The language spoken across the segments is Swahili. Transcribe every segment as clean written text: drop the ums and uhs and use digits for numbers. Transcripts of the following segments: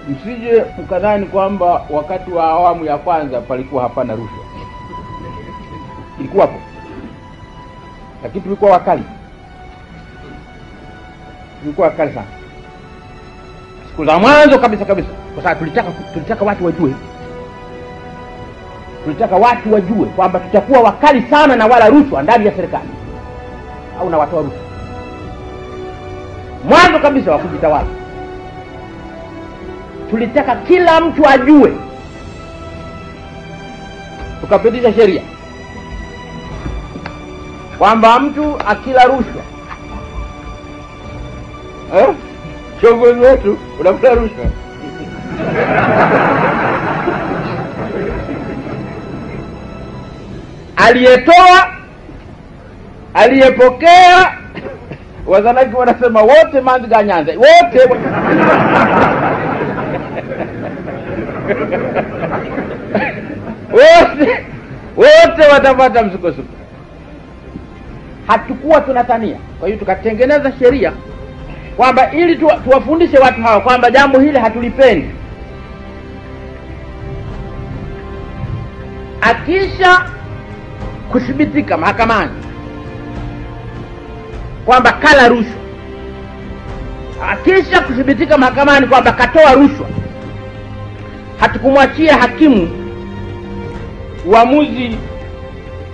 Msije mkadhani kwamba wakati wa awamu ya kwanza palikuwa hapana rushwa. Ilikuwa hapo. Lakini tulikuwa wakali. Tulikuwa wakali sana. Siku za mwanzo kabisa kwa sababu tulitaka watu wajue. Tulitaka watu wajue kwamba tutakuwa wakali sana na wala rushwa ndani ya serikali au na watu wa rushwa. Mwanzo kabisa wa kujitawala. Tulitaka kila mtu ajue. Tukapitisha sheria kwamba mtu akila rushwa, kiongozi wetu unakula rushwa. Aliyetoa, aliyepokea, wazalaki wanasema wote Manziga Nyanza, wote watapata msukosuko. Hatukuwa tunatania. Kwa hiyo tukatengeneza sheria kwamba ili tuwafundishe watu hawa kwamba jambo hili hatulipendi. Akisha kuthibitika mahakamani kwamba kala rushwa, akisha kuthibitika mahakamani kwamba katoa rushwa, hatukumwachia hakimu uamuzi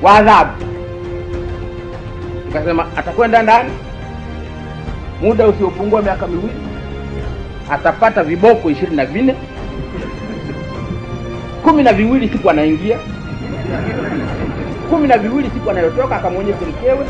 wa adhabu. Tukasema atakwenda ndani muda usiopungua miaka 2, atapata viboko 24, 12 siku anaingia, 12 siku anayotoka, akamwonyesha mkewe.